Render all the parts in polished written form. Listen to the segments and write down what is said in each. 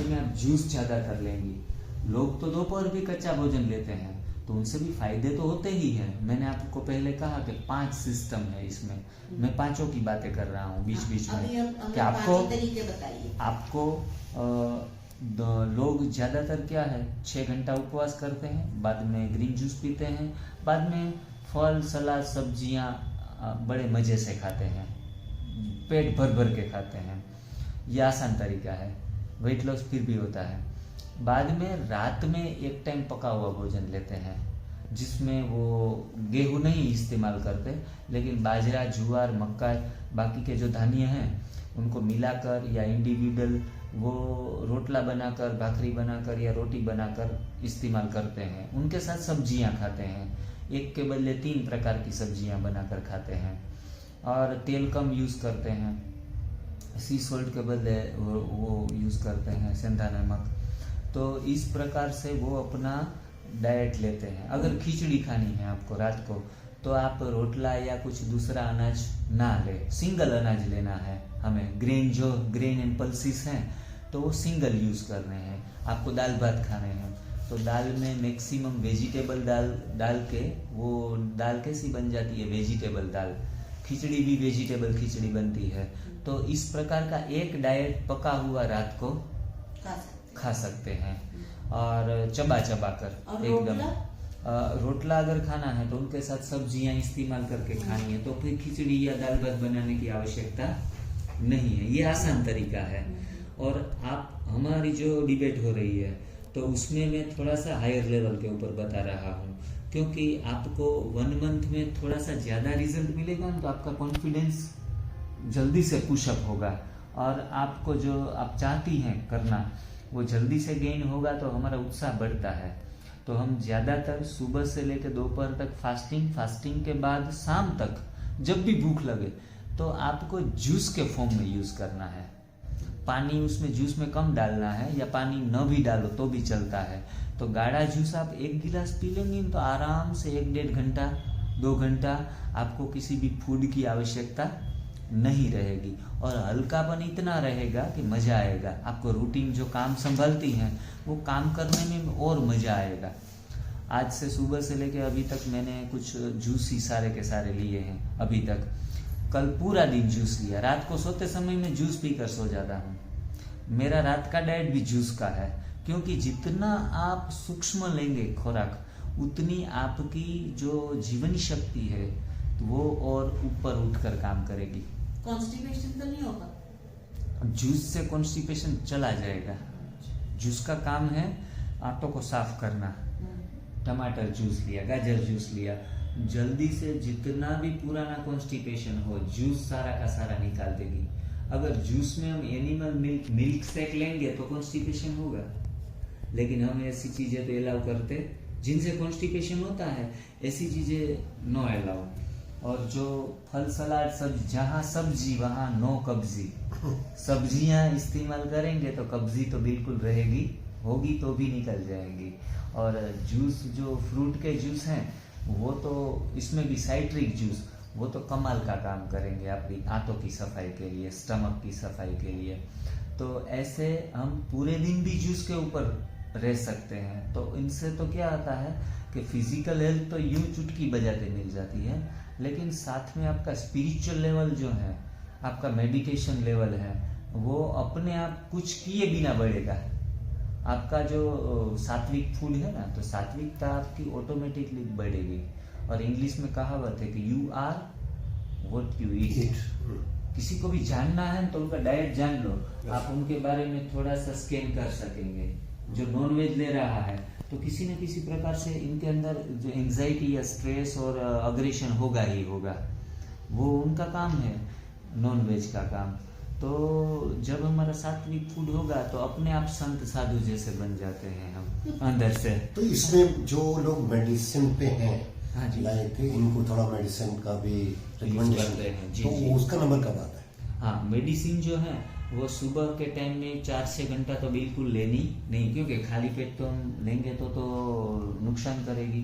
में आप जूस ज़्यादा कर लेंगी। लोग तो दोपहर भी कच्चा भोजन लेते हैं, तो उनसे भी फायदे तो होते ही हैं। मैंने आपको पहले कहा कि 5 सिस्टम है इसमें, मैं 5 की बातें कर रहा हूँ बीच बीच में कि आपको लोग ज़्यादातर क्या है 6 घंटा उपवास करते हैं, बाद में ग्रीन जूस पीते हैं, बाद में फल सलाद सब्जियाँ बड़े मज़े से खाते हैं, पेट भर भर के खाते हैं। ये आसान तरीका है, वेट लॉस फिर भी होता है। बाद में रात में एक टाइम पका हुआ भोजन लेते हैं, जिसमें वो गेहूं नहीं इस्तेमाल करते, लेकिन बाजरा ज्वार मक्का बाकी के जो धान्य हैं उनको मिलाकर या इंडिविजुअल वो रोटला बनाकर भाकरी बनाकर या रोटी बनाकर इस्तेमाल करते हैं। उनके साथ सब्जियां खाते हैं, एक के बदले 3 प्रकार की सब्जियां बनाकर खाते हैं, और तेल कम यूज़ करते हैं, सी सॉल्ट के बदले वो यूज़ करते हैं सेंधा नमक। तो इस प्रकार से वो अपना डाइट लेते हैं। अगर खिचड़ी खानी है आपको रात को, तो आप रोटला या कुछ दूसरा अनाज ना ले, सिंगल अनाज लेना है हमें। ग्रेन एंड पल्सिस हैं तो वो सिंगल यूज़ करने हैं। आपको दाल भात खाने हैं तो दाल में मैक्सिमम वेजिटेबल दाल डाल के, वो दाल कैसी बन जाती है वेजिटेबल दाल, खिचड़ी भी वेजिटेबल खिचड़ी बनती है। तो इस प्रकार का एक डाइट पका हुआ रात को खा सकते हैं, और चबा चबा कर एकदम। रोटला अगर खाना है तो उनके साथ सब्जियां इस्तेमाल करके खानी है, तो फिर खिचड़ी या दाल भात बनाने की आवश्यकता नहीं है। ये आसान तरीका है। और आप हमारी जो डिबेट हो रही है तो उसमें मैं थोड़ा सा हायर लेवल के ऊपर बता रहा हूँ, क्योंकि आपको 1 मंथ में थोड़ा सा ज़्यादा रिजल्ट मिलेगा ना, तो आपका कॉन्फिडेंस जल्दी से पुशअप होगा, और आपको जो आप चाहती हैं करना वो जल्दी से गेन होगा, तो हमारा उत्साह बढ़ता है। तो हम ज़्यादातर सुबह से लेकर दोपहर तक फास्टिंग के बाद शाम तक जब भी भूख लगे तो आपको जूस के फॉर्म में यूज़ करना है। पानी उसमें जूस में कम डालना है, या पानी न भी डालो तो भी चलता है। तो गाढ़ा जूस आप 1 गिलास पी लेंगे तो आराम से 1-1.5 घंटा 2 घंटा आपको किसी भी फूड की आवश्यकता नहीं रहेगी, और हल्कापन इतना रहेगा कि मज़ा आएगा। आपको रूटीन जो काम संभालती हैं वो काम करने में और मज़ा आएगा। आज से सुबह से लेके अभी तक मैंने कुछ जूस ही सारे के सारे लिए हैं अभी तक। कल पूरा दिन जूस लिया, रात को सोते समय में जूस पीकर सो जाता हूँ। मेरा रात का डाइट भी जूस का है, क्योंकि जितना आप सूक्ष्म लेंगे खुराक, उतनी आपकी जो जीवनी शक्ति है वो और ऊपर उठकर काम करेगी। कॉन्स्टिपेशन तो नहीं होगा? जूस से कॉन्स्टिपेशन चला जाएगा। जूस का काम है आंतों को साफ करना। टमाटर जूस लिया, गाजर जूस लिया, जल्दी से जितना भी पुराना कॉन्स्टिपेशन हो जूस सारा का सारा निकाल देगी। अगर जूस में हम एनिमल मिल्क शेक लेंगे तो कॉन्स्टिपेशन होगा, लेकिन हम ऐसी चीजें तो अलाउ करते जिनसे कॉन्स्टिपेशन होता है, ऐसी चीजें नो अलाउ। और जो फल सलाद जहाँ सब्जी वहाँ नो कब्जी। सब्जियाँ इस्तेमाल करेंगे तो कब्जी तो बिल्कुल रहेगी, होगी तो भी निकल जाएंगी। और जूस जो फ्रूट के जूस हैं वो तो, इसमें भी साइट्रिक जूस, वो तो कमाल का काम करेंगे आपकी आंतों की सफाई के लिए, स्टमक की सफाई के लिए। तो ऐसे हम पूरे दिन भी जूस के ऊपर रह सकते हैं। तो इनसे तो क्या आता है कि फिजिकल हेल्थ तो यूं चुटकी बजाते मिल जाती है, लेकिन साथ में आपका स्पिरिचुअल लेवल जो है, आपका मेडिटेशन लेवल है, वो अपने आप कुछ किए बिना बढ़ेगा। आपका जो सात्विक फूड है ना, तो सात्विकता आपकी ऑटोमेटिकली बढ़ेगी। और इंग्लिश में कहावत है कि you are what you eat. किसी को भी जानना है तो उनका डाइट जान लो, आप उनके बारे में थोड़ा सा स्कैन कर सकेंगे। जो नॉन वेज ले रहा है तो किसी न किसी प्रकार से इनके अंदर जो एंजाइटी या स्ट्रेस और अग्रेशन होगा ही होगा, वो उनका काम है, नॉन वेज का काम। तो जब हमारा सात्विक फूड होगा तो अपने आप संत साधु जैसे बन जाते हैं हम अंदर से। तो इसमें जो लोग मेडिसिन पे हैं, हाँ जी, लाइक इनको थोड़ा मेडिसिन का भी रिकमेंडेशन हैं जी, तो जी। उसका नंबर कब आता है? हाँ, मेडिसिन जो है वो सुबह के टाइम में 4-6 घंटा तो बिल्कुल लेनी नहीं, क्योंकि खाली पेट तो हम लेंगे तो नुकसान करेगी।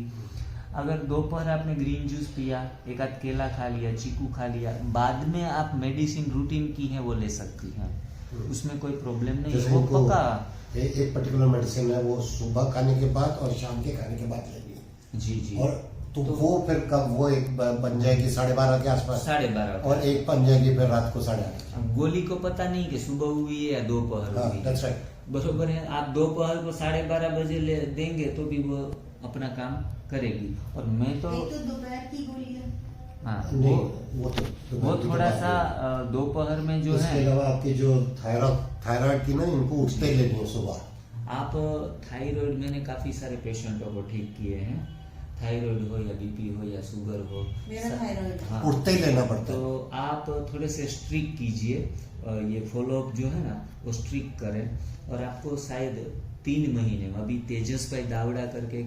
अगर दोपहर आपने ग्रीन जूस पिया, एक आध केला खा लिया, चीकू खा लिया, बाद में आप मेडिसिन रूटीन की है वो ले सकती हैं, उसमें कोई प्रॉब्लम नहीं है। वो पका एक पर्टिकुलर मेडिसिन है, वो सुबह खाने के बाद और शाम के खाने के बाद लेनी है। जी जी। और तो वो फिर कब वो एक बन जाएगी 12:30 के आसपास, 12:30 और एक बन जाएगी फिर रात को 8:30। अब गोली को पता नहीं कि सुबह हुई है या दोपहर हाँ, हुई है। that's right। बरोबर है। आप दोपहर को 12:30 बजे ले देंगे तो भी वो अपना काम करेगी। और मैं तो एक तो दोपहर की गोली है। हाँ नहीं, वो वो तो थोड़ा बात सा है। दोपहर में जो इसके है अलावा आपकी जो थायराइड की ना, इनको उठते ही लेनी है सुबह। आप थायराइड, मैंने काफी सारे पेशेंटों को ठीक किए हैं, थायराइड हो या बीपी हो या शुगर हो। मेरा थायराइड है। हाँ, उठते ही लेना पड़ता है। तो आप थोड़े से स्ट्रिक कीजिए, ये फॉलोअप जो है ना वो स्ट्रिक करें। और आपको शायद 3 महीने में, अभी तेजस भाई दावड़ा करके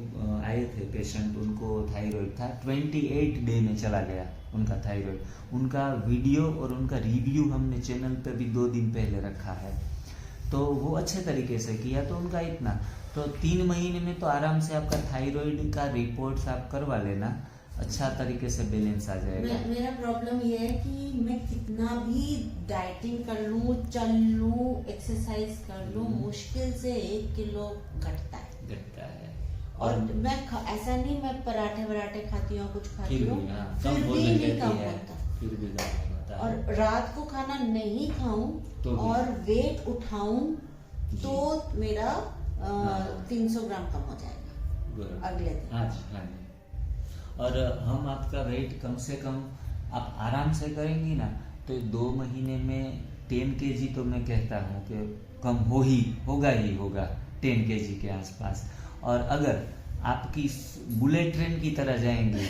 आए थे पेशेंट, उनको थायराइड था, 28 डे में चला गया उनका थायराइड। उनका वीडियो और उनका रिव्यू हमने चैनल पे भी 2 दिन पहले रखा है। तो वो अच्छे तरीके से किया, तो उनका इतना, तो 3 महीने में तो आराम से आपका थायराइड का रिपोर्ट्स आप करवा लेना, अच्छा तरीके से बैलेंस आ जाएगा। मेरा प्रॉब्लम ये है कि मैं कितना भी डाइटिंग कर लूं, चल लूं, एक्सरसाइज कर लूं, मुश्किल से 1 किलो घटता है। और मैं ऐसा नहीं मैं पराठे वराठे खाती हूँ, कुछ खाती फिर हूँ, भी हाँ, फिर कम भी भोजन नहीं लेती कम है, होता। फिर भी कम होता है। और रात को खाना नहीं खाऊं तो भी। और वेट उठाऊं तो मेरा हाँ। 300 ग्राम कम हो जाएगा बरोबर। अगले दिन। हाँ जी, हाँ जी। और हम आपका वेट कम से कम आप आराम से करेंगी ना, तो 2 महीने में 10 kg तो मैं कहता हूँ कि कम होगा 10 kg के आसपास। और अगर आपकी बुलेट ट्रेन की तरह जाएंगे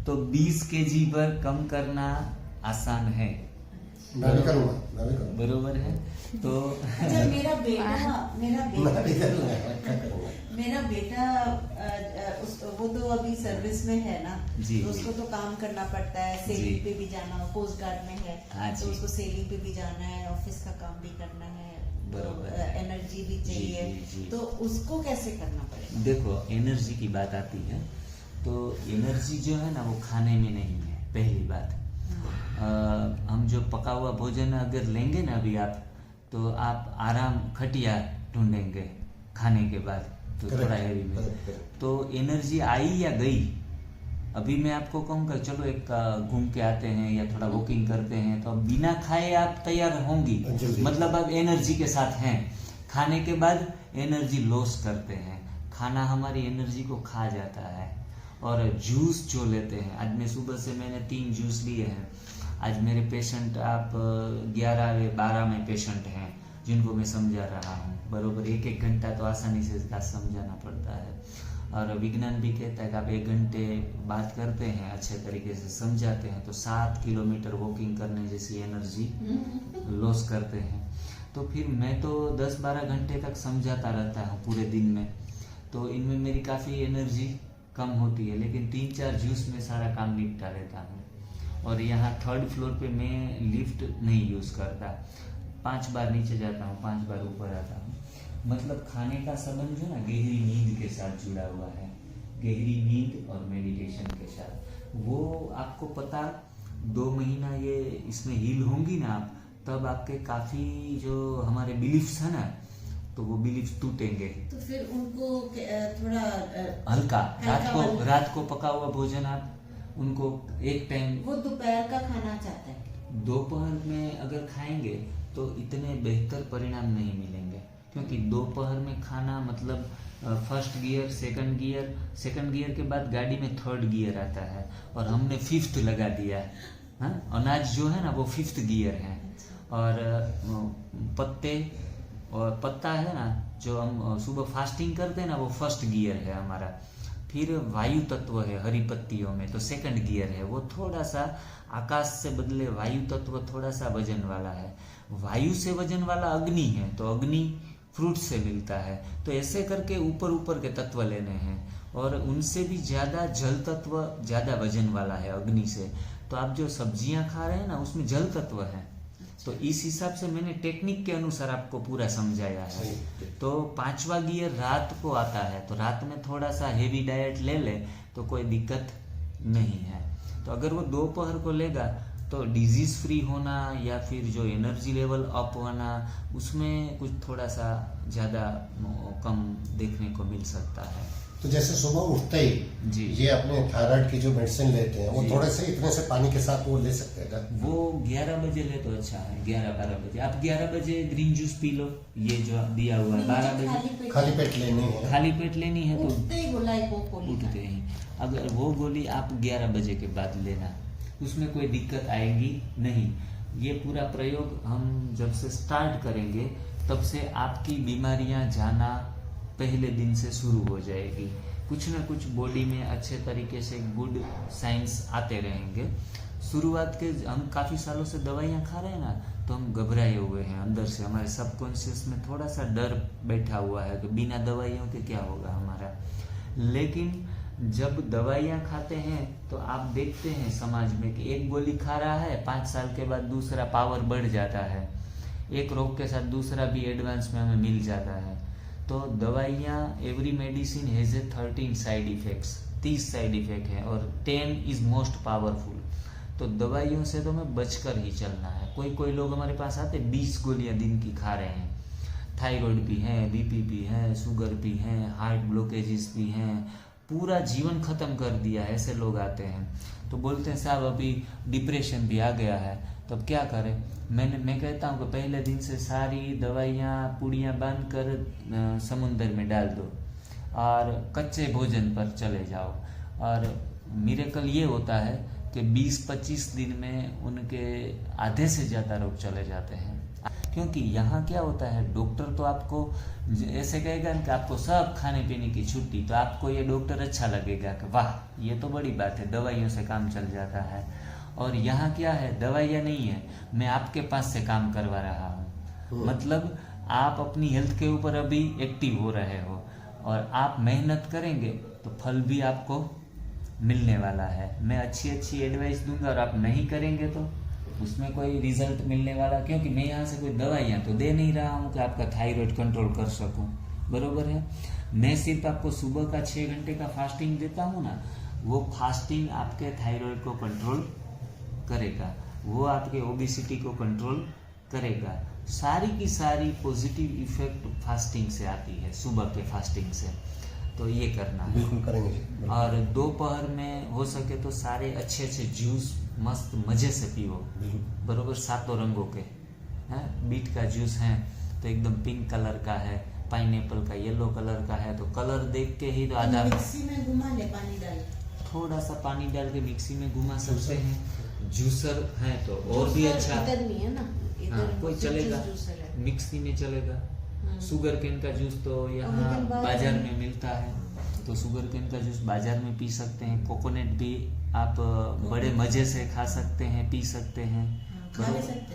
तो 20 kg पर कम करना आसान है। मैं भी करूँगा, मैं भी करूँगा। बरोबर है। तो अच्छा, मेरा बेटा मैं भी करूँगा, मैं करूँगा। मेरा बेटा वो तो अभी सर्विस में है ना, जी, तो उसको जी। तो काम करना पड़ता है, जी। सेलिंग पे भी जाना हो, कोस्ट गार्ड में हाँ है, तो जी। उसको सेलिंग पे भी जाना है, ऑफिस का काम भी करना है, तो बरोबर है। एनर्जी भी जी, चाहिए, जी, जी। तो उसको कैसे करना पड़ेगा? देखो, एनर्जी की बात आती है तो एनर्जी जो है ना वो खाने में नहीं है, पहली बात। हम जो पका हुआ भोजन अगर लेंगे ना अभी आप, तो आप आराम खटिया ढूंढेंगे खाने के बाद, तो Correct, थोड़ा हैवी में। correct, correct। तो एनर्जी आई या गई, अभी मैं आपको कहूँगा चलो एक घूम के आते हैं या थोड़ा वॉकिंग करते हैं, तो अब बिना खाए आप तैयार होंगी, जल्दी। मतलब आप एनर्जी के साथ हैं। खाने के बाद एनर्जी लॉस करते हैं, खाना हमारी एनर्जी को खा जाता है। और जूस जो लेते हैं, आज मैं सुबह से मैंने 3 जूस लिए हैं। आज मेरे पेशेंट आप 11-12 में पेशेंट हैं जिनको मैं समझा रहा हूँ, बरोबर 1-1 घंटा तो आसानी से इसका समझाना पड़ता है। और विज्ञान भी कहता है कि आप 1 घंटे बात करते हैं, अच्छे तरीके से समझाते हैं, तो 7 किलोमीटर वॉकिंग करने जैसी एनर्जी लॉस करते हैं। तो फिर मैं तो 10-12 घंटे तक समझाता रहता हूँ पूरे दिन में, तो इनमें मेरी काफ़ी एनर्जी कम होती है, लेकिन 3-4 जूस में सारा काम निपटा लेता हूँ। और यहाँ 3rd फ्लोर पे मैं लिफ्ट नहीं यूज़ करता, 5 बार नीचे जाता हूँ, 5 बार ऊपर आता हूँ। मतलब खाने का संबंध जो ना गहरी नींद के साथ जुड़ा हुआ है, गहरी नींद और मेडिटेशन के साथ। वो आपको पता 2 महीना ये इसमें हील होंगी ना आप, तब आपके काफ़ी जो हमारे बिलीफ्स है ना, तो वो बिलीफ्स टूटेंगे। तो फिर उनको थोड़ा हल्का वाला- रात को पका हुआ भोजन आप उनको एक टाइम, वो दोपहर का खाना चाहता है। दोपहर में अगर खाएंगे तो इतने बेहतर परिणाम नहीं मिलेंगे, क्योंकि दोपहर में खाना मतलब फर्स्ट गियर, सेकंड गियर के बाद गाड़ी में 3rd गियर आता है, और हमने 5th लगा दिया है। हाँ? अनाज जो है ना वो 5th गियर है, और पत्ते और पत्ता है ना जो हम सुबह फास्टिंग करते हैं ना, वो 1st गियर है हमारा। फिर वायु तत्व है हरी पत्तियों में, तो 2nd गियर है, वो थोड़ा सा आकाश से बदले वायु तत्व थोड़ा सा वजन वाला है। वायु से वजन वाला अग्नि है, तो अग्नि फ्रूट से मिलता है। तो ऐसे करके ऊपर ऊपर के तत्व लेने हैं, और उनसे भी ज़्यादा जल तत्व ज़्यादा वजन वाला है अग्नि से। तो आप जो सब्जियां खा रहे हैं ना उसमें जल तत्व है। तो इस हिसाब से मैंने टेक्निक के अनुसार आपको पूरा समझाया है। तो 5वां गियर रात को आता है, तो रात में थोड़ा सा हेवी डाइट ले ले तो कोई दिक्कत नहीं है। तो अगर वो दोपहर को लेगा तो तो डिजीज फ्री होना या फिर जो एनर्जी लेवल अप होना, उसमें कुछ थोड़ा सा ज़्यादा कम देखने को मिल सकता है। तो जैसे सुबह उठते ही जी। ये अपने थायराइड की जो मेडिसिन लेते हैं वो जी। थोड़े से इतने से पानी के साथ वो ले सकते हैं क्या? वो 11 बजे ले तो अच्छा है, 11-12 बजे। आप 11 बजे ग्रीन जूस पी लो, ये जो दिया हुआ है। 12 बजे खाली पेट लेनी है। खाली पेट लेनी है तो उठते ही बोला एक वो गोली उठते ही, अगर वो गोली आप 11 बजे के बाद लेना, उसमें कोई दिक्कत आएगी नहीं। ये पूरा प्रयोग हम जब से स्टार्ट करेंगे तब से आपकी बीमारियां जाना पहले दिन से शुरू हो जाएगी। कुछ ना कुछ बॉडी में अच्छे तरीके से गुड साइंस आते रहेंगे। शुरुआत के हम काफ़ी सालों से दवाइयाँ खा रहे हैं ना, तो हम घबराए हुए हैं अंदर से, हमारे सबकॉन्शियस में थोड़ा सा डर बैठा हुआ है कि बिना दवाइयों के क्या होगा हमारा। लेकिन जब दवाइयाँ खाते हैं तो आप देखते हैं समाज में कि एक गोली खा रहा है, 5 साल के बाद दूसरा पावर बढ़ जाता है, एक रोग के साथ दूसरा भी एडवांस में हमें मिल जाता है। तो दवाइयाँ, every medicine has a 13 side effects, 30 side effect है और 10 इज मोस्ट पावरफुल। तो दवाइयों से तो हमें बचकर ही चलना है। कोई लोग हमारे पास आते 20 गोलियां दिन की खा रहे हैं, थायराइड भी है, बीपी भी है, शुगर भी है, हार्ट ब्लॉकेजेस भी हैं, पूरा जीवन खत्म कर दिया है, ऐसे लोग आते हैं। तो बोलते हैं साहब अभी डिप्रेशन भी आ गया है, तब क्या करें? मैं कहता हूँ कि पहले दिन से सारी दवाइयाँ पुड़ियाँ बांध कर समुंदर में डाल दो और कच्चे भोजन पर चले जाओ, और मिरेकल ये होता है कि 20-25 दिन में उनके आधे से ज़्यादा रोग चले जाते हैं। क्योंकि यहाँ क्या होता है, डॉक्टर तो आपको ऐसे कहेगा कि आपको सब खाने पीने की छुट्टी, तो आपको ये डॉक्टर अच्छा लगेगा कि वाह ये तो बड़ी बात है, दवाइयों से काम चल जाता है। और यहाँ क्या है, दवाइयाँ नहीं है, मैं आपके पास से काम करवा रहा हूँ। मतलब आप अपनी हेल्थ के ऊपर अभी एक्टिव हो रहे हो और आप मेहनत करेंगे तो फल भी आपको मिलने वाला है। मैं अच्छी एडवाइस दूंगा और आप नहीं करेंगे तो उसमें कोई रिजल्ट मिलने वाला, क्योंकि मैं यहाँ से कोई दवाइयाँ तो दे नहीं रहा हूँ कि आपका थायराइड कंट्रोल कर सकूँ, बरोबर है। मैं सिर्फ आपको सुबह का 6 घंटे का फास्टिंग देता हूँ ना, वो फास्टिंग आपके थायराइड को कंट्रोल करेगा, वो आपके ओबेसिटी को कंट्रोल करेगा। सारी की सारी पॉजिटिव इफेक्ट फास्टिंग से आती है, सुबह के फास्टिंग से। तो ये करना है, बिल्कुल करेंगे। और दोपहर में हो सके तो सारे अच्छे जूस मस्त मजे से पियो, बरोबर, 7 रंगों के हैं। बीट का जूस है तो एकदम पिंक कलर का है, पाइनएप्पल का येलो कलर का है, तो कलर देख के ही तो आधा मिक्सी में घुमा ले, पानी डाल, थोड़ा सा पानी डाल के मिक्सी में घुमा सकते हैं। जूसर है तो और भी अच्छा, इधर नहीं है ना, हाँ, कोई चलेगा, मिक्सी में चलेगा। शुगर केन का जूस तो यहाँ बाजार में मिलता है, तो शुगर केन का जूस बाजार में पी सकते हैं। कोकोनट भी आप बड़े मजे से खा सकते हैं, पी सकते हैं,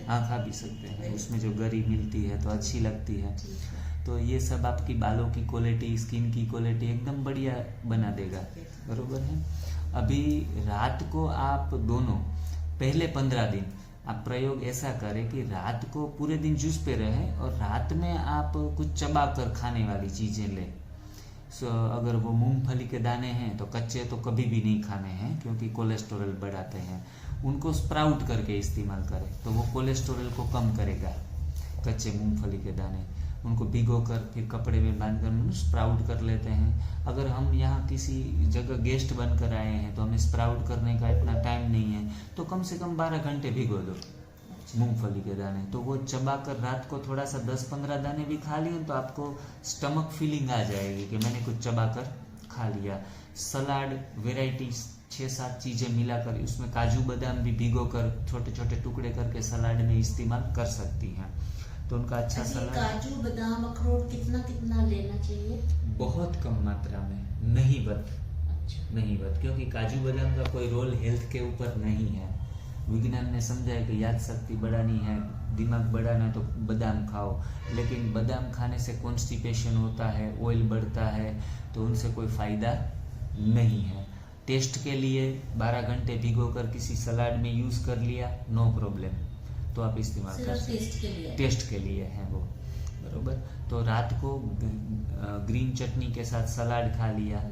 हाँ खा भी सकते हैं, उसमें जो गरी मिलती है तो अच्छी लगती है। तो ये सब आपकी बालों की क्वालिटी, स्किन की क्वालिटी एकदम बढ़िया बना देगा, बरोबर है। अभी रात को आप दोनों पहले 15 दिन आप प्रयोग ऐसा करें कि रात को पूरे दिन जूस पे रहें और रात में आप कुछ चबा कर खाने वाली चीज़ें लें। अगर वो मूंगफली के दाने हैं तो कच्चे तो कभी भी नहीं खाने हैं, क्योंकि कोलेस्ट्रॉल बढ़ाते हैं। उनको स्प्राउट करके इस्तेमाल करें तो वो कोलेस्ट्रॉल को कम करेगा। कच्चे मूंगफली के दाने उनको भिगो कर फिर कपड़े में बांध कर स्प्राउट कर लेते हैं। अगर हम यहाँ किसी जगह गेस्ट बनकर आए हैं तो हमें स्प्राउट करने का इतना टाइम नहीं है, तो कम से कम 12 घंटे भिगो दो मूंगफली के दाने, तो वो चबा कर रात को थोड़ा सा 10-15 दाने भी खा लिए तो आपको स्टमक फीलिंग आ जाएगी कि मैंने कुछ चबा कर खा लिया। सलाड वेराइटी 6-7 चीज़ें मिलाकर, उसमें काजू बादाम भी भिगो कर छोटे छोटे टुकड़े करके सलाड में इस्तेमाल कर सकती हैं, तो उनका अच्छा सलाद। काजू बादाम अखरोट कितना लेना चाहिए? बहुत कम मात्रा में, नहीं बत, क्योंकि काजू बादाम का कोई रोल हेल्थ के ऊपर नहीं है। विज्ञान ने समझा है कि याद शक्ति बढ़ानी है, दिमाग बढ़ाना है तो बादाम खाओ, लेकिन बादाम खाने से कॉन्स्टिपेशन होता है, ऑयल बढ़ता है, तो उनसे कोई फायदा नहीं है। टेस्ट के लिए 12 घंटे भिगोकर किसी सलाद में यूज कर लिया, नो प्रॉब्लम, तो आप इस्तेमाल कर सकते हैं, टेस्ट के लिए है वो, बरोबर। तो रात को ग्रीन चटनी के साथ सलाद खा लिया,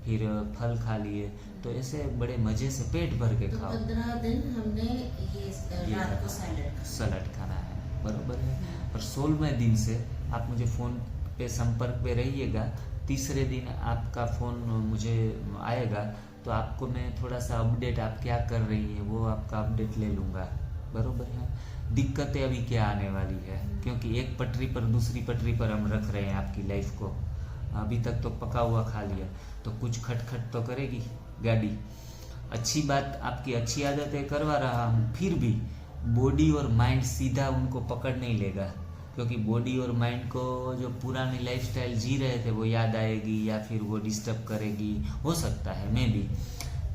फिर फल खा लिए, तो ऐसे बड़े मजे से पेट भर के तो खाओ। 15 दिन हमने ये रात को सलाद खाना है, बरोबर है। और 16वें दिन से आप मुझे फ़ोन पे संपर्क पे रहिएगा। तीसरे दिन आपका फ़ोन मुझे आएगा तो आपको मैं थोड़ा सा अपडेट, आप क्या कर रही है वो आपका अपडेट ले लूँगा, बरोबर है। दिक्कतें अभी क्या आने वाली है, क्योंकि एक पटरी पर दूसरी पटरी पर हम रख रहे हैं आपकी लाइफ को। अभी तक तो पका हुआ खा लिया, तो कुछ खटखट तो करेगी गाड़ी। अच्छी बात, आपकी अच्छी आदतें करवा रहा हूँ, फिर भी बॉडी और माइंड सीधा उनको पकड़ नहीं लेगा, क्योंकि बॉडी और माइंड को जो पुरानी लाइफस्टाइल जी रहे थे वो याद आएगी या फिर वो डिस्टर्ब करेगी, हो सकता है मैं भी।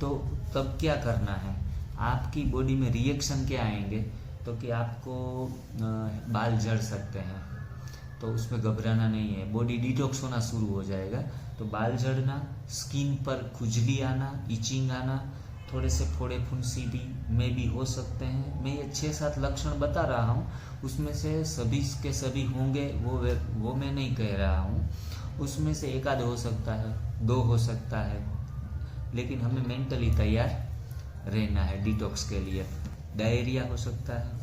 तो तब क्या करना है, आपकी बॉडी में रिएक्शन क्या आएंगे, तो कि आपको बाल झड़ सकते हैं, तो उसमें घबराना नहीं है। बॉडी डिटॉक्स होना शुरू हो जाएगा, तो बाल झड़ना, स्किन पर खुजली आना, इचिंग आना, थोड़े से फोड़े फुंसी भी में भी हो सकते हैं। मैं ये 6-7 लक्षण बता रहा हूँ, उसमें से सभी के सभी होंगे वो मैं नहीं कह रहा हूँ। उसमें से एक आध हो सकता है, 2 हो सकता है, लेकिन हमें मेंटली तैयार रहना है डिटॉक्स के लिए। डायरिया हो सकता है,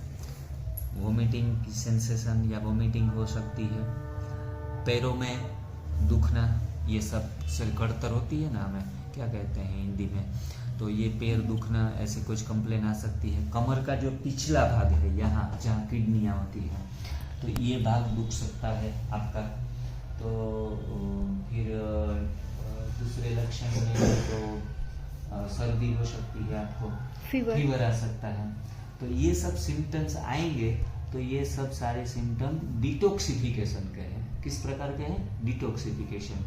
वोमिटिंग की सेंसेशन या वोमिटिंग हो सकती है, पैरों में दुखना, ये सब सिर कड़तर होती है ना, हमें क्या कहते हैं हिंदी में, तो ये पैर दुखना, ऐसे कुछ कंप्लेन आ सकती है। कमर का जो पिछला भाग है, यहाँ जहाँ किडनियाँ होती हैं, तो ये भाग दुख सकता है आपका। तो फिर दूसरे लक्षण में तो सर्दी हो सकती है, आपको फीवर आ सकता है। तो ये सब सिम्टम्स आएंगे, तो ये सब सारे सिम्टम डिटॉक्सिफिकेशन के हैं। किस प्रकार के हैं? डिटॉक्सिफिकेशन।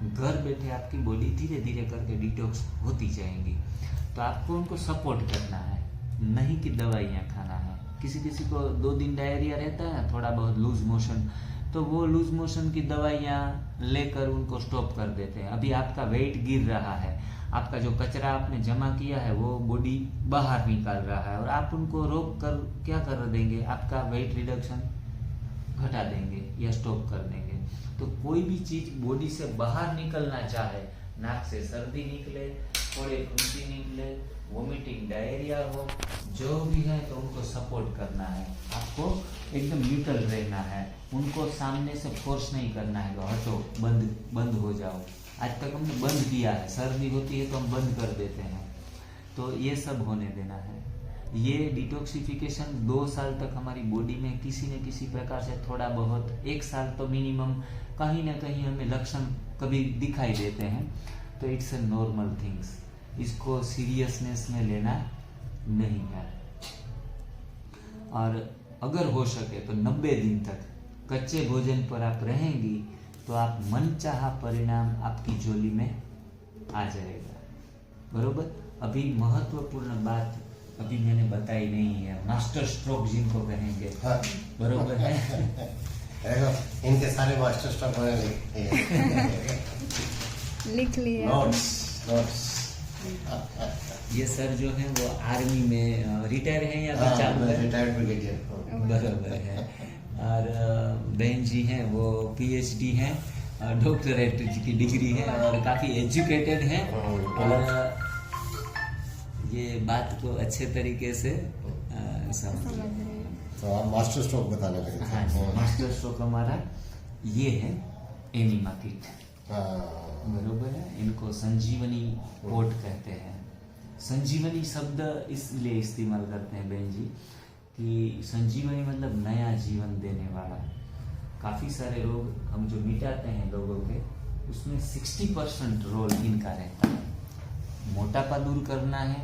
घर बैठे आपकी बॉडी धीरे धीरे करके डिटॉक्स होती जाएंगी, तो आपको उनको सपोर्ट करना है, नहीं कि दवाइयाँ खाना है। किसी किसी को 2 दिन डायरिया रहता है, थोड़ा बहुत लूज मोशन, तो वो लूज मोशन की दवाइयाँ लेकर उनको स्टॉप कर देते हैं। अभी आपका वेट गिर रहा है, आपका जो कचरा आपने जमा किया है वो बॉडी बाहर निकाल रहा है, और आप उनको रोक कर क्या कर देंगे, आपका वेट रिडक्शन घटा देंगे या स्टॉप कर देंगे। तो कोई भी चीज बॉडी से बाहर निकलना चाहे, नाक से सर्दी निकले, थोड़े फुंसी निकले, वोमिटिंग, डायरिया हो, जो भी है, तो उनको सपोर्ट करना है। आपको एकदम न्यूट्रल रहना है, उनको सामने से फोर्स नहीं करना है, हटो, बंद हो जाओ। आज तक हमने बंद किया है, सर्दी होती है तो हम बंद कर देते हैं, तो ये सब होने देना है। ये डिटॉक्सिफिकेशन 2 साल तक हमारी बॉडी में किसी न किसी प्रकार से थोड़ा बहुत, 1 साल तो मिनिमम कहीं ना कहीं हमें लक्षण कभी दिखाई देते हैं, तो इट्स ए नॉर्मल थिंग्स। इसको सीरियसनेस में लेना नहीं है। और अगर हो सके तो 90 दिन तक कच्चे भोजन पर आप रहेंगी, तो आप मनचाहा परिणाम आपकी झोली में आ जाएगा, बरोबर। अभी महत्वपूर्ण बात अभी मैंने बताई नहीं है, मास्टर स्ट्रोक जिनको कहेंगे, हाँ। बरोबर है। इनके सारे मास्टर स्ट्रोक लिख लिया नोट्स। ये सर जो है वो आर्मी में रिटायर हैं या फिर चालू है? Retired brigadier. बराबर है। और बहन जी हैं वो PhD हैं, डॉक्टरेट की डिग्री है और काफ़ी एजुकेटेड हैं, और ये बात को अच्छे तरीके से समझ रहे हैं। तो आप मास्टर स्ट्रोक बताने लगे। हाँ जी, मास्टर स्ट्रोक हमारा ये है एनिमा किट, बरोबर है। इनको संजीवनी कोट कहते हैं। संजीवनी शब्द इसलिए इस्तेमाल करते हैं बहन जी कि संजीवनी मतलब नया जीवन देने वाला। काफ़ी सारे रोग हम जो मिटाते हैं लोगों के, उसमें 60% रोल इनका रहता है। मोटापा दूर करना है,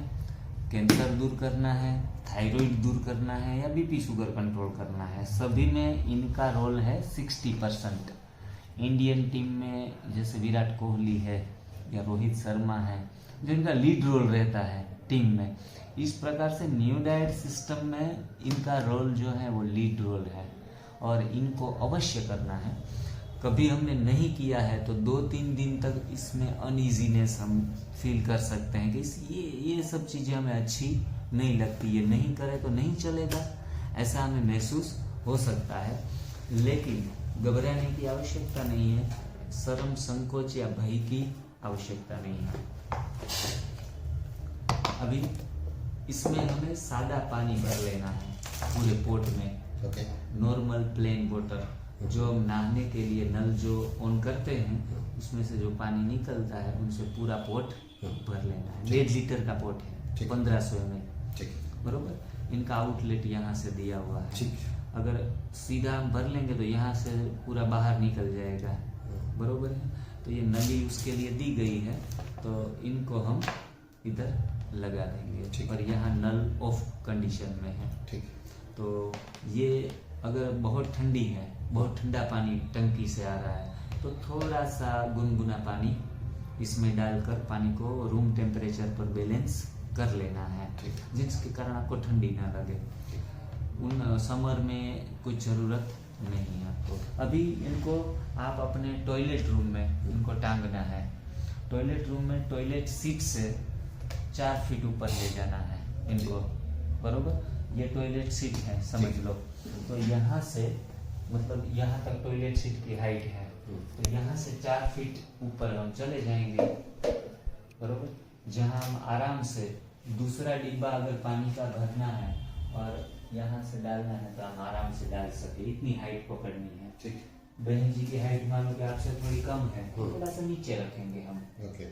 कैंसर दूर करना है, थायराइड दूर करना है, या BP शुगर कंट्रोल करना है, सभी में इनका रोल है 60%। इंडियन टीम में जैसे विराट कोहली है या रोहित शर्मा है, जो इनका लीड रोल रहता है टीम में, इस प्रकार से न्यू डाइट सिस्टम में इनका रोल जो है वो लीड रोल है, और इनको अवश्य करना है। कभी हमने नहीं किया है तो 2-3 दिन तक इसमें अनइजीनेस हम फील कर सकते हैं कि ये सब चीज़ें हमें अच्छी नहीं लगती, ये नहीं करे तो नहीं चलेगा, ऐसा हमें महसूस हो सकता है। लेकिन घबराने की आवश्यकता नहीं है, शर्म, संकोच या भय की आवश्यकता नहीं है। अभी इसमें हमें सादा पानी भर लेना है पूरे पोट में। ओके। नॉर्मल प्लेन वाटर, जो हम नहाने के लिए नल जो ऑन करते हैं उसमें से जो पानी निकलता है उनसे पूरा पोट भर लेना है। 1.5 लीटर का पोट है, 1500 ml, ठीक, बरोबर। इनका आउटलेट यहाँ से दिया हुआ है। ठीक। अगर सीधा हम भर लेंगे तो यहाँ से पूरा बाहर निकल जाएगा, बरोबर है। तो ये नली उसके लिए दी गई है, तो इनको हम इधर लगा देंगे और यहाँ नल ऑफ कंडीशन में है। ठीक। तो ये अगर बहुत ठंडी है, बहुत ठंडा पानी टंकी से आ रहा है, तो थोड़ा सा गुनगुना पानी इसमें डालकर पानी को रूम टेम्परेचर पर बैलेंस कर लेना है, जिसके कारण आपको ठंडी ना लगे। उन समर में कुछ ज़रूरत नहीं है आपको। अभी इनको आप अपने टॉयलेट रूम में इनको टांगना है। टॉयलेट रूम में टॉयलेट सीट से 4 फीट ऊपर ले जाना है इनको, बरोबर। ये टॉयलेट सीट है, समझ लो। तो यहाँ से मतलब यहाँ तक टॉयलेट सीट की हाइट है, तो यहाँ से 4 फीट ऊपर हम चले जाएंगे, बरोबर। जहाँ हम आराम से दूसरा डिब्बा अगर पानी का भरना है और यहाँ से डालना है तो हम आराम से डाल सके, इतनी हाइट पकड़नी है। ठीक। बहन जी की हाइट मानो कि आपसे थोड़ी कम है, थोड़ा सा नीचे रखेंगे हम,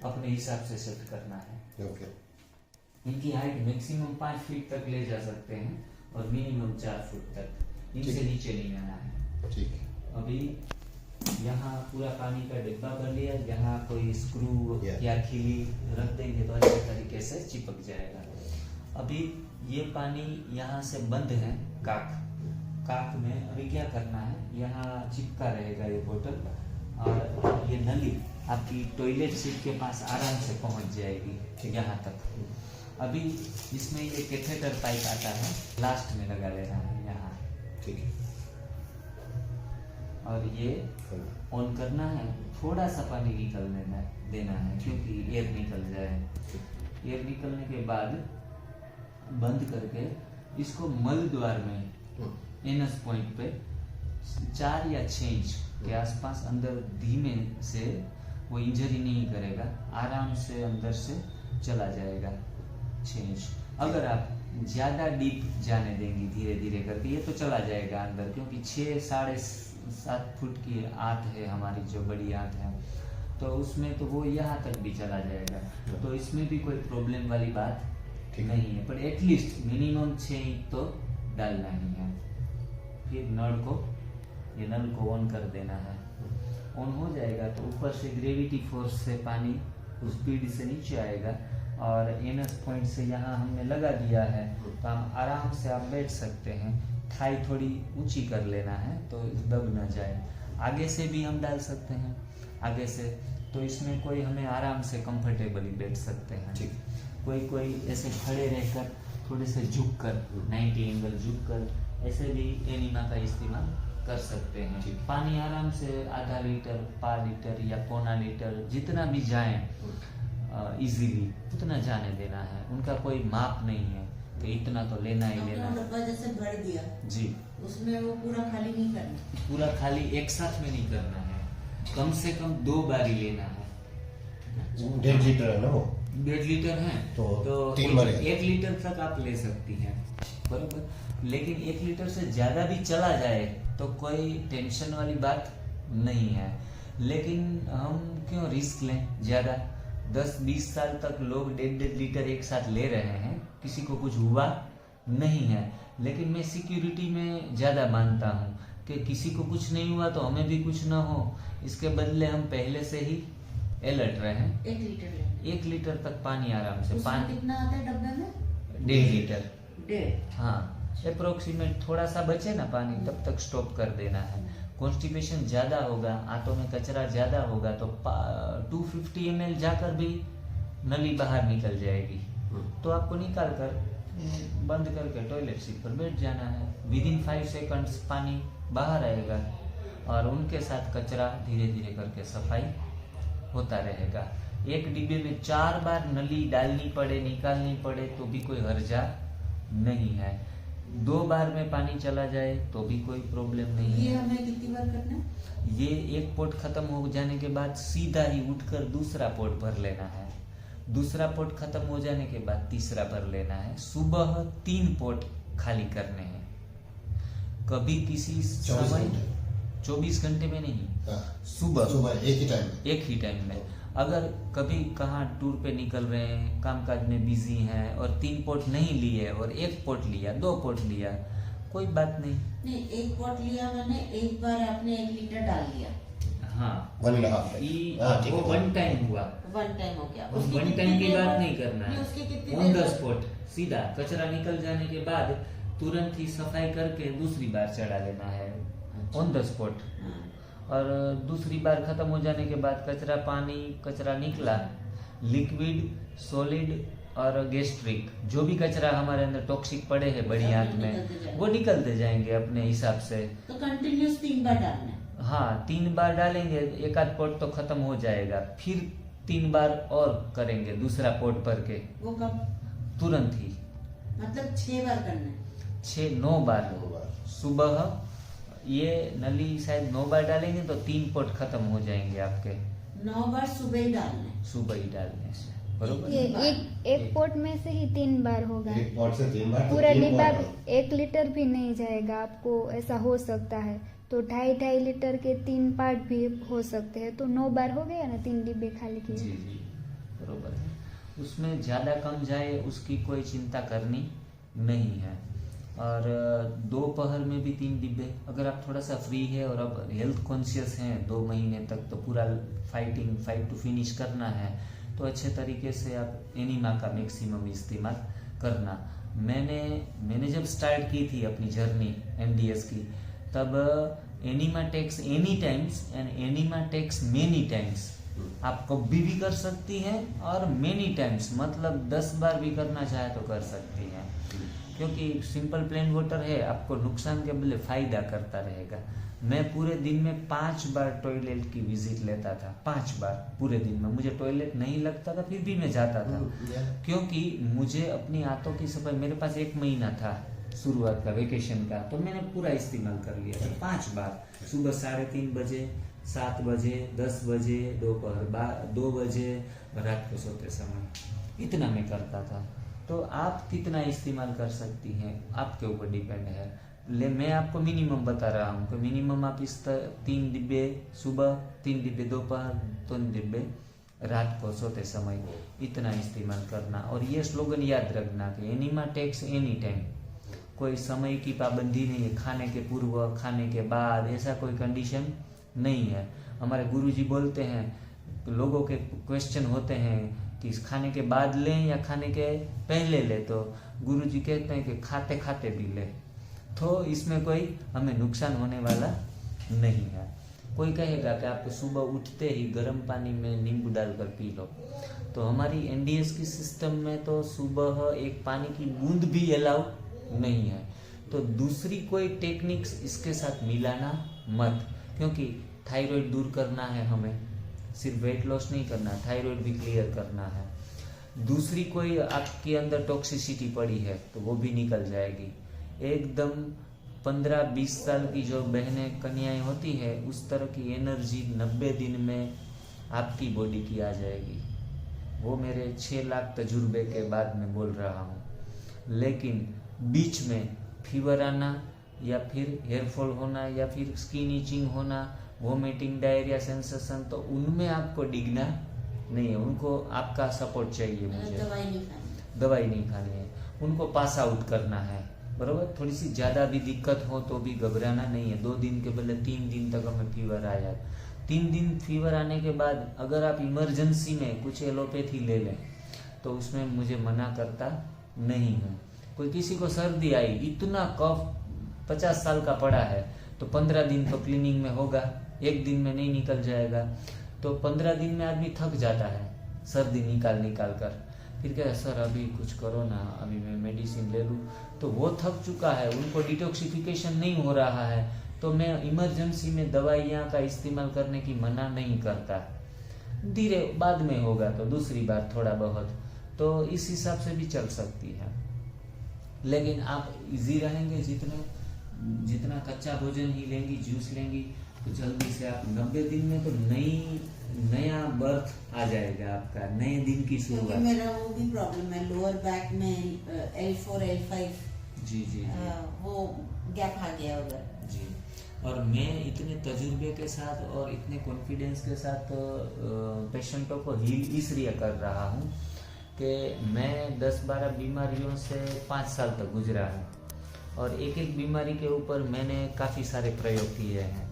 अपने हिसाब से सेट करना है। इनकी हाइट मैक्सिमम 5 फीट तक ले जा सकते हैं और मिनिमम 4 फुट तक, इनसे नीचे नहीं आना है। ठीक। अभी यहाँ पूरा पानी का डिब्बा भर लिया, यहाँ कोई स्क्रू या खिली रख देंगे तो अच्छे तरीके से चिपक जाएगा। अभी ये पानी यहाँ से बंद है काक में। अभी क्या करना है, यहाँ चिपका रहेगा ये बोतल और ये नली आपकी टॉयलेट सीट के पास आराम से पहुँच जाएगी यहाँ तक। अभी इसमें ये कैथेटर पाइप आता है, लास्ट में लगा लेना है यहाँ, ठीक है। और ये ऑन करना है, थोड़ा सा पानी निकलने देना है क्योंकि एयर निकल जाए। एयर निकलने के बाद बंद करके इसको मल द्वार में एनस पॉइंट पे 4 या 6 इंच के आसपास अंदर धीमे से, वो इंजरी नहीं करेगा, आराम से अंदर से चला जाएगा 6 इंच। अगर आप ज्यादा डीप जाने देंगी धीरे धीरे करके, ये तो चला जाएगा अंदर, क्योंकि 6-7.5 फुट की आंत है हमारी, जो बड़ी आंत है, तो उसमें तो वो यहाँ तक भी चला जाएगा। तो इसमें भी कोई प्रॉब्लम वाली बात नहीं है, पर एटलीस्ट मिनिमम 6 इंच तो डालना ही है। फिर ये नल को ऑन कर देना है। ऑन हो जाएगा तो ऊपर से ग्रेविटी फोर्स से पानी उस स्पीड से नीचे आएगा और एनस पॉइंट से यहाँ हमने लगा दिया है, तो हम आराम से आप बैठ सकते हैं। थाई थोड़ी ऊंची कर लेना है तो दब ना जाए। आगे से भी हम डाल सकते हैं, आगे से, तो इसमें कोई हमें आराम से कंफर्टेबली बैठ सकते हैं। कोई ऐसे खड़े रहकर थोड़े से झुक कर 90 एंगल झुक कर ऐसे भी एनिमा का इस्तेमाल कर सकते हैं। पानी आराम से आधा लीटर, 1/4 लीटर या 1/4 लीटर जितना भी जाए इजीली उतना जाने देना है। उनका कोई माप नहीं है कि इतना तो लेना ही लेना है। जैसे भर दिया जी, उसमें वो पूरा खाली नहीं करना, पूरा खाली एक साथ में नहीं करना है, कम से कम 2 बार ही लेना है। 1.5 लीटर है ना वो, 1.5 लीटर है तो 1 लीटर तक आप ले सकती हैं, बरोबर। लेकिन 1 लीटर से ज्यादा भी चला जाए तो कोई टेंशन वाली बात नहीं है। लेकिन हम क्यों रिस्क लें ज्यादा? 10-20 साल तक लोग 1.5 लीटर एक साथ ले रहे हैं, किसी को कुछ हुआ नहीं है। लेकिन मैं सिक्योरिटी में ज्यादा मानता हूँ कि किसी को कुछ नहीं हुआ तो हमें भी कुछ ना हो, इसके बदले हम पहले से ही अलर्ट रहे। 1 लीटर तक पानी आराम से। पानी कितना आता है डब्बे में? 1.5 लीटर। हाँ, अप्रोक्सीमेट। थोड़ा सा बचे ना पानी तब तक स्टॉप कर देना है। कॉन्स्टिपेशन ज्यादा होगा, आंतों में कचरा ज्यादा होगा तो 250 ml जाकर भी नली बाहर निकल जाएगी, तो आपको निकाल कर बंद करके टॉयलेट सीट पर बैठ जाना है। विदिन 5 सेकंड्स पानी बाहर आएगा और उनके साथ कचरा धीरे धीरे करके सफाई होता रहेगा। एक डिब्बे में 4 बार नली डालनी पड़े, निकालनी पड़े तो भी कोई हर्जा नहीं है। 2 बार में पानी चला जाए तो भी कोई प्रॉब्लम नहीं ये है। हमें कितनी बार करना है? ये एक पोट खत्म हो जाने के बाद सीधा ही उठकर दूसरा पोट भर लेना है। दूसरा पोट खत्म हो जाने के बाद तीसरा भर लेना है। सुबह 3 पोट खाली करने हैं। कभी किसी समय 24 घंटे में नहीं, सुबह एक ही टाइम में। अगर कभी कहाँ टूर पे निकल रहे हैं, कामकाज में बिजी हैं और 3 पोट नहीं लिए और 1 पोट लिया, 2 पोट लिया, कोई बात नहीं। 1 पॉट लिया मैंने, एक बार आपने 1 लीटर डाल दिया। हाँ, 1.5 वो 1 टाइम हुआ। 1 टाइम हो गया। 1 टाइम की बात नहीं करना है। उसके कितनी ऑन द देर? स्पॉट सीधा कचरा निकल जाने के बाद तुरंत ही सफाई करके दूसरी बार चढ़ा लेना है, ऑन द स्पॉट। और दूसरी बार खत्म हो जाने के बाद कचरा पानी, कचरा निकला, लिक्विड, सॉलिड और गैस्ट्रिक, जो भी कचरा हमारे अंदर टॉक्सिक पड़े हैं बड़ी आंत में, वो निकलते जाएंगे अपने हिसाब से। तो कंटिन्यूस 3 बार डालना है। हाँ, 3 बार डालेंगे, 1 पोट तो खत्म हो जाएगा। फिर 3 बार और करेंगे दूसरा पोट भर के। वो कब? तुरंत ही, मतलब 6 बार करना है। 9 बार सुबह। ये नली शायद 9 बार डालेंगे तो 3 पोट खत्म हो जाएंगे आपके। 9 बार सुबह ही डालना है। सुबह ही डालने से बरोबर। ये एक पोट में से ही 3 बार होगा। एक पोट से 3 बार, पूरा डिब्बा 1 लीटर भी नहीं जाएगा, आपको ऐसा हो सकता है। तो 2.5 लीटर के 3 पार्ट भी हो सकते हैं। तो 9 बार हो गया ना, 3 डिब्बे खाली किए। जी जी बरोबर है। उसमें ज्यादा कम जाए उसकी कोई चिंता करनी नहीं है। और दोपहर में भी 3 डिब्बे। अगर आप थोड़ा सा फ्री है और अब हेल्थ कॉन्शियस हैं, 2 महीने तक तो पूरा फाइट टू फिनिश करना है, तो अच्छे तरीके से आप एनिमा का मैक्सिमम इस्तेमाल करना। मैंने जब स्टार्ट की थी अपनी जर्नी एनडीएस की, तब enema takes any times and enema takes many times. आप कभी भी कर सकती हैं और मेनी टाइम्स मतलब 10 बार भी करना चाहे तो कर सकती हैं, क्योंकि सिंपल प्लेन वाटर है, आपको नुकसान के बदले फायदा करता रहेगा। मैं पूरे दिन में 5 बार टॉयलेट की विजिट लेता था, 5 बार पूरे दिन में। मुझे टॉयलेट नहीं लगता था फिर भी मैं जाता था, क्योंकि मुझे अपनी आंतों की सफाई, मेरे पास 1 महीना था शुरुआत का वेकेशन का, तो मैंने पूरा इस्तेमाल कर लिया था 5 बार। सुबह 3:30 बजे, 7 बजे, 10 बजे, दोपहर 2 बजे, रात को सोते समय, इतना मैं करता था। तो आप कितना इस्तेमाल कर सकती हैं आपके ऊपर डिपेंड है। मैं आपको मिनिमम बता रहा हूँ कि मिनिमम आप इस 3 डिब्बे सुबह, 3 डिब्बे दोपहर, 3 डिब्बे रात को सोते समय, इतना इस्तेमाल करना। और ये स्लोगन याद रखना कि एनिमा टेक्स एनी टाइम। कोई समय की पाबंदी नहीं है, खाने के पूर्व, खाने के बाद, ऐसा कोई कंडीशन नहीं है। हमारे गुरुजी बोलते हैं, लोगों के क्वेश्चन होते हैं कि खाने के बाद लें या खाने के पहले ले, तो गुरुजी कहते हैं कि खाते खाते भी ले, तो इसमें कोई हमें नुकसान होने वाला नहीं है। कोई कहेगा कि आप सुबह उठते ही गर्म पानी में नींबू डालकर पी लो, तो हमारी एनडीएस की सिस्टम में तो सुबह एक पानी की बूंद भी अलाउ नहीं है। तो दूसरी कोई टेक्निक्स इसके साथ मिलाना मत, क्योंकि थायराइड दूर करना है हमें, सिर्फ वेट लॉस नहीं करना, थायराइड भी क्लियर करना है। दूसरी कोई आपके अंदर टॉक्सिसिटी पड़ी है तो वो भी निकल जाएगी एकदम। 15-20 साल की जो बहनें कन्याएं होती है, उस तरह की एनर्जी 90 दिन में आपकी बॉडी की आ जाएगी। वो मेरे 6 लाख तजुर्बे के बाद में बोल रहा हूँ। लेकिन बीच में फीवर आना या फिर हेयर फॉल होना या फिर स्किन इचिंग होना, वोमिटिंग, डायरिया सेंसेशन, तो उनमें आपको डिगना नहीं है। उनको आपका सपोर्ट चाहिए। मुझे दवाई नहीं खानी है, उनको पास आउट करना है, बरोबर। थोड़ी सी ज़्यादा भी दिक्कत हो तो भी घबराना नहीं है। 2 दिन के बदले 3 दिन तक हमें फीवर आया, 3 दिन फीवर आने के बाद अगर आप इमरजेंसी में कुछ एलोपैथी ले लें तो उसमें मुझे मना करता नहीं हूँ। कोई किसी को सर्दी आई, इतना कफ 50 साल का पड़ा है, तो 15 दिन तो क्लीनिंग में होगा, 1 दिन में नहीं निकल जाएगा। तो 15 दिन में आदमी थक जाता है सर्दी निकाल कर, फिर क्या सर अभी कुछ करो ना, अभी मैं मेडिसिन ले लूँ, तो वो थक चुका है, उनको डिटॉक्सिफिकेशन नहीं हो रहा है। तो मैं इमरजेंसी में दवाइयाँ का इस्तेमाल करने की मना नहीं करता। धीरे बाद में होगा तो दूसरी बार थोड़ा बहुत, तो इस हिसाब से भी चल सकती है। लेकिन आप इजी रहेंगे, जितना कच्चा भोजन ही लेंगी, जूस लेंगी, तो जल्दी से आप 90 दिन में तो नया बर्थ आ जाएगा आपका, नए दिन की क्योंकि शुरुआत। मेरा वो भी प्रॉब्लम है, लोअर बैक में L4 L5 जी जी जी वो गैप आ गया उधर जी। और मैं इतने तजुर्बे के साथ और इतने कॉन्फिडेंस के साथ पेशेंटों को हील इसलिए कर रहा हूँ कि मैं 10-12 बीमारियों से 5 साल तक गुजरा हूँ, और एक एक बीमारी के ऊपर मैंने काफ़ी सारे प्रयोग किए हैं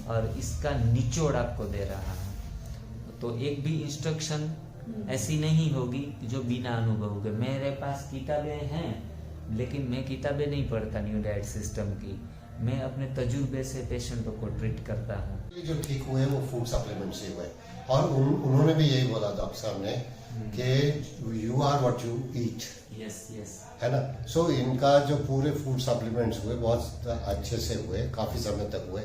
और इसका निचोड़ आपको दे रहा हूँ। तो एक भी इंस्ट्रक्शन ऐसी नहीं होगी जो बिना अनुभव के। मेरे पास किताबें हैं, लेकिन मैं किताबें नहीं पढ़ता न्यू डाइट सिस्टम की, मैं अपने तजुर्बे से पेशेंटों को ट्रीट करता हूँ। जो ठीक हुए वो फूड सप्लीमेंट से हुए, और उन्होंने भी यही बोला डॉक्टर साहब ने कि you are what you eat. Yes yes, है ना। सो इनका जो पूरे फूड सप्लीमेंट्स हुए बहुत अच्छे से हुए, काफी समय तक हुए।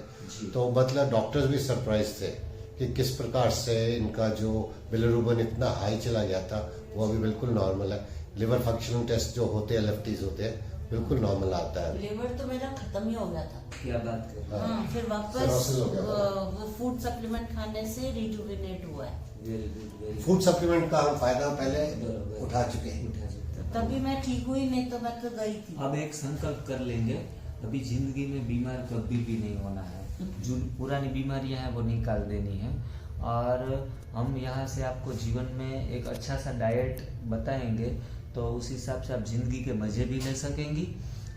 तो मतलब डॉक्टर्स भी सरप्राइज थे कि किस प्रकार से इनका जो बिलिरुबिन इतना हाई चला गया था वो अभी बिल्कुल नॉर्मल है। लिवर फंक्शनल टेस्ट जो होते हैं, LFTs होते हैं, बिल्कुल नॉर्मल आता है। लिवर तो मेरा खत्म ही हो गया था। क्या बात कर रहे हैं? हाँ, फिर वापस Cirrhosis हो गया था। वो फूड सप्लीमेंट खाने से रिजुविनेट हुआ है। Very good, very food supplement का हम फायदा पहले बराबर। उठा चुके हैं। उठा सकते हैं। तभी मैं ठीक हुई, नहीं तो मैं तो गई थी। अब एक संकल्प कर लेंगे, अभी जिंदगी में बीमार कभी भी नहीं होना है। जो पुरानी बीमारियां हैं वो निकाल देनी है, और हम यहाँ से आपको जीवन में एक अच्छा सा डाइट बताएंगे, तो उस हिसाब से आप जिंदगी के मजे भी ले सकेंगी,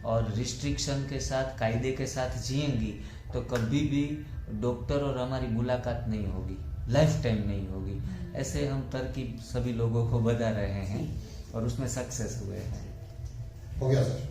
और रिस्ट्रिक्शन के साथ, कायदे के साथ जिएंगी, तो कभी भी डॉक्टर और हमारी मुलाकात नहीं होगी, लाइफ टाइम नहीं होगी। ऐसे हम तरकीब सभी लोगों को बता रहे हैं और उसमें सक्सेस हुए हैं। हो गया सर।